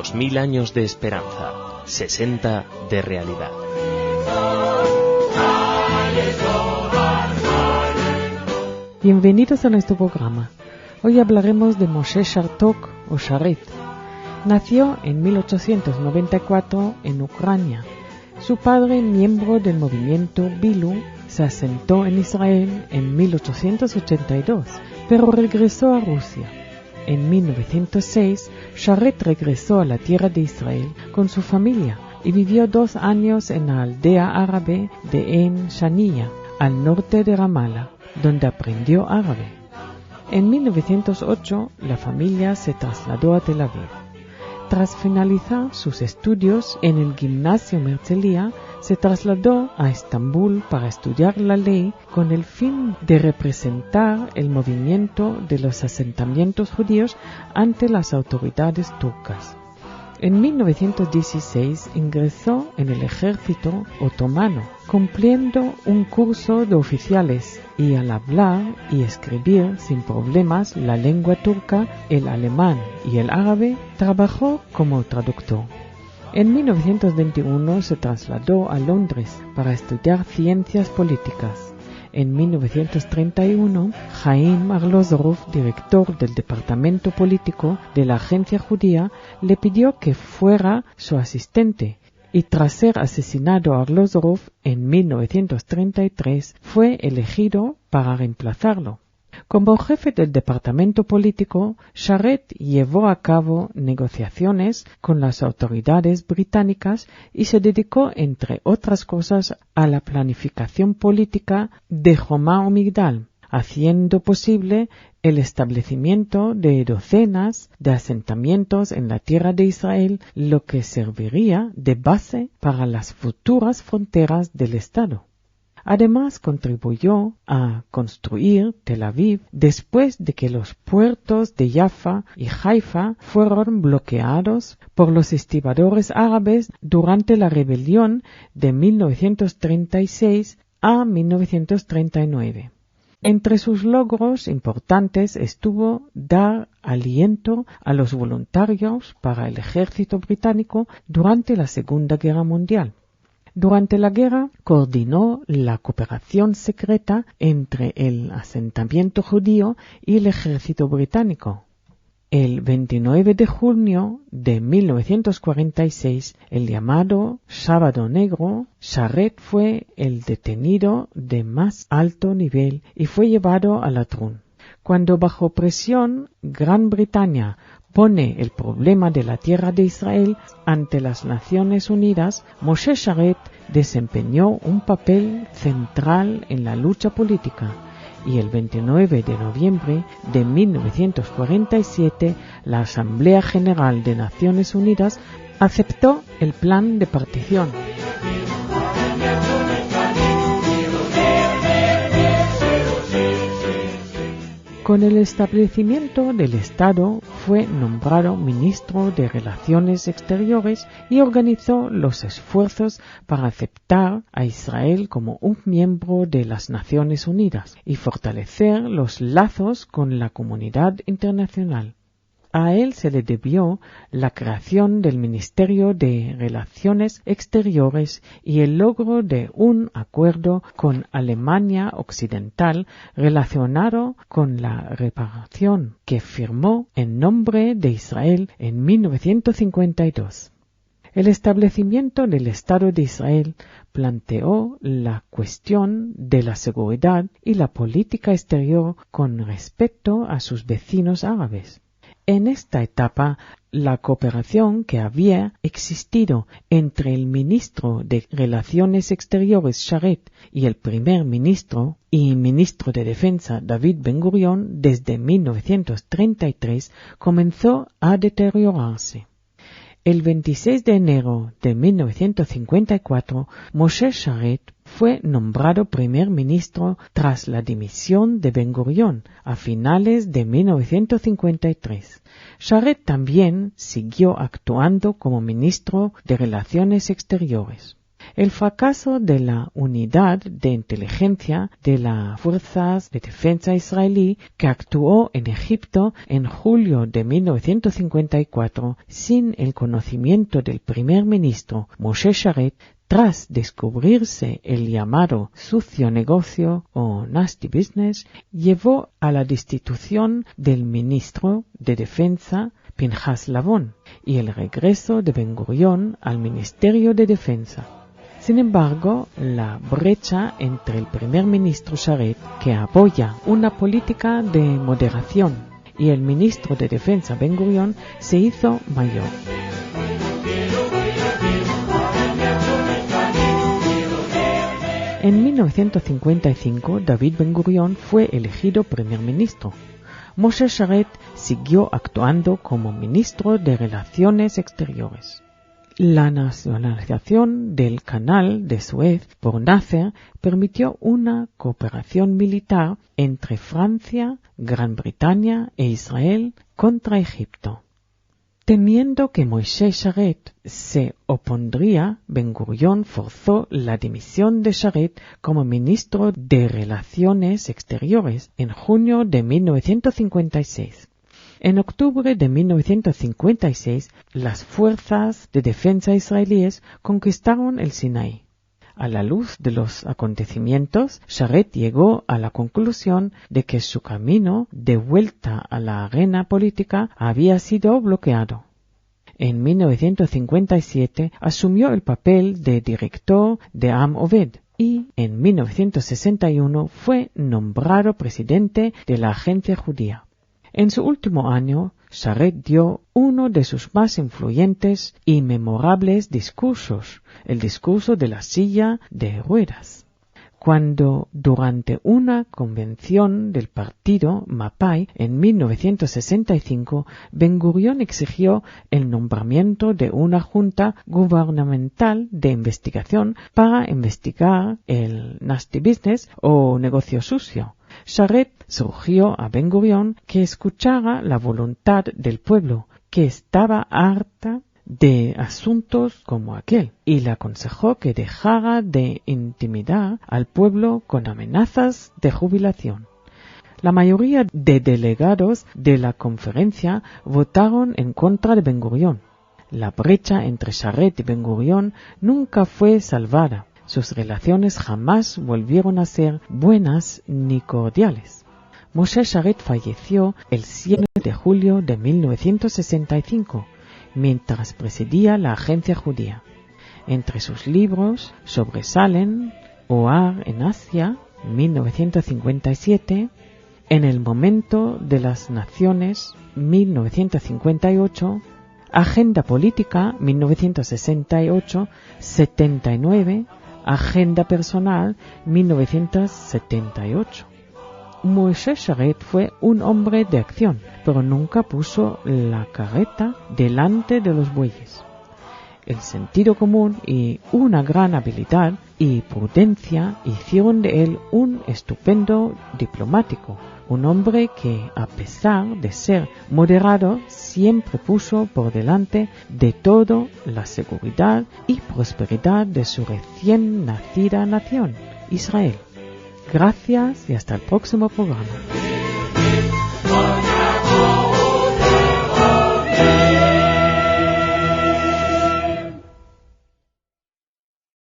2000 años de esperanza, 60 de realidad. Bienvenidos a nuestro programa. Hoy hablaremos de Moshe Shartok o Sharet. Nació en 1894 en Ucrania. Su padre, miembro del movimiento Bilu, se asentó en Israel en 1882, pero regresó a Rusia. En 1906, Sharet regresó a la tierra de Israel con su familia y vivió 2 años en la aldea árabe de En Shaniya, al norte de Ramallah, donde aprendió árabe. En 1908, la familia se trasladó a Tel Aviv. Tras finalizar sus estudios en el gimnasio Mercelia, se trasladó a Estambul para estudiar la ley con el fin de representar el movimiento de los asentamientos judíos ante las autoridades turcas. En 1916 ingresó en el ejército otomano, cumpliendo un curso de oficiales, y al hablar y escribir sin problemas la lengua turca, el alemán y el árabe, trabajó como traductor. En 1921 se trasladó a Londres para estudiar ciencias políticas. En 1931, Chaim Arlosoroff, director del departamento político de la agencia judía, le pidió que fuera su asistente, y tras ser asesinado Arlosoroff en 1933, fue elegido para reemplazarlo. Como jefe del departamento político, Sharet llevó a cabo negociaciones con las autoridades británicas y se dedicó, entre otras cosas, a la planificación política de Jomá o Migdal, haciendo posible el establecimiento de docenas de asentamientos en la tierra de Israel, lo que serviría de base para las futuras fronteras del Estado. Además, contribuyó a construir Tel Aviv después de que los puertos de Jaffa y Haifa fueron bloqueados por los estibadores árabes durante la rebelión de 1936 a 1939. Entre sus logros importantes estuvo dar aliento a los voluntarios para el ejército británico durante la Segunda Guerra Mundial. Durante la guerra, coordinó la cooperación secreta entre el asentamiento judío y el ejército británico. El 29 de junio de 1946, el llamado Sábado Negro, Sharet fue el detenido de más alto nivel y fue llevado a Latrun. Cuando bajo presión Gran Bretaña pone el problema de la tierra de Israel ante las Naciones Unidas, Moshe Sharet desempeñó un papel central en la lucha política, y el 29 de noviembre de 1947 la Asamblea General de Naciones Unidas aceptó el plan de partición. Con el establecimiento del Estado fue nombrado ministro de Relaciones Exteriores y organizó los esfuerzos para aceptar a Israel como un miembro de las Naciones Unidas y fortalecer los lazos con la comunidad internacional. A él se le debió la creación del Ministerio de Relaciones Exteriores y el logro de un acuerdo con Alemania Occidental relacionado con la reparación que firmó en nombre de Israel en 1952. El establecimiento del Estado de Israel planteó la cuestión de la seguridad y la política exterior con respecto a sus vecinos árabes. En esta etapa, la cooperación que había existido entre el ministro de Relaciones Exteriores Sharet y el primer ministro y ministro de Defensa David Ben-Gurion desde 1933 comenzó a deteriorarse. El 26 de enero de 1954, Moshe Sharet fue nombrado primer ministro tras la dimisión de Ben-Gurion a finales de 1953. Sharet también siguió actuando como ministro de Relaciones Exteriores. El fracaso de la unidad de inteligencia de las fuerzas de defensa israelí que actuó en Egipto en julio de 1954 sin el conocimiento del primer ministro Moshe Sharet, tras descubrirse el llamado sucio negocio o nasty business, llevó a la destitución del ministro de Defensa Pinchas Lavon y el regreso de Ben Gurion al Ministerio de Defensa. Sin embargo, la brecha entre el primer ministro Sharet, que apoya una política de moderación, y el ministro de Defensa Ben Gurion se hizo mayor. En 1955, David Ben Gurion fue elegido primer ministro. Moshe Sharet siguió actuando como ministro de Relaciones Exteriores. La nacionalización del canal de Suez por Nasser permitió una cooperación militar entre Francia, Gran Bretaña e Israel contra Egipto. Temiendo que Moshe Sharet se opondría, Ben Gurion forzó la dimisión de Sharet como ministro de Relaciones Exteriores en junio de 1956. En octubre de 1956, las fuerzas de defensa israelíes conquistaron el Sinaí. A la luz de los acontecimientos, Sharet llegó a la conclusión de que su camino de vuelta a la arena política había sido bloqueado. En 1957 asumió el papel de director de Am Oved y en 1961 fue nombrado presidente de la agencia judía. En su último año, Sharet dio uno de sus más influyentes y memorables discursos, el discurso de la silla de ruedas. Cuando, durante una convención del partido Mapai en 1965, Ben Gurion exigió el nombramiento de una junta gubernamental de investigación para investigar el nasty business o negocio sucio, Sharet sugirió a Ben Gurion que escuchara la voluntad del pueblo, que estaba harta de asuntos como aquel, y le aconsejó que dejara de intimidar al pueblo con amenazas de jubilación. La mayoría de delegados de la conferencia votaron en contra de Ben Gurion. La brecha entre Sharet y Ben Gurion nunca fue salvada. Sus relaciones jamás volvieron a ser buenas ni cordiales. Moshe Sharet falleció el 7 de julio de 1965, mientras presidía la agencia judía. Entre sus libros sobresalen Oar en Asia, 1957, En el momento de las naciones, 1958, Agenda política, 1968-79, Agenda personal, 1978. Moshe Sharet fue un hombre de acción, pero nunca puso la carreta delante de los bueyes. El sentido común y una gran habilidad y prudencia hicieron de él un estupendo diplomático, un hombre que, a pesar de ser moderado, siempre puso por delante de todo la seguridad y prosperidad de su recién nacida nación, Israel. Gracias y hasta el próximo programa.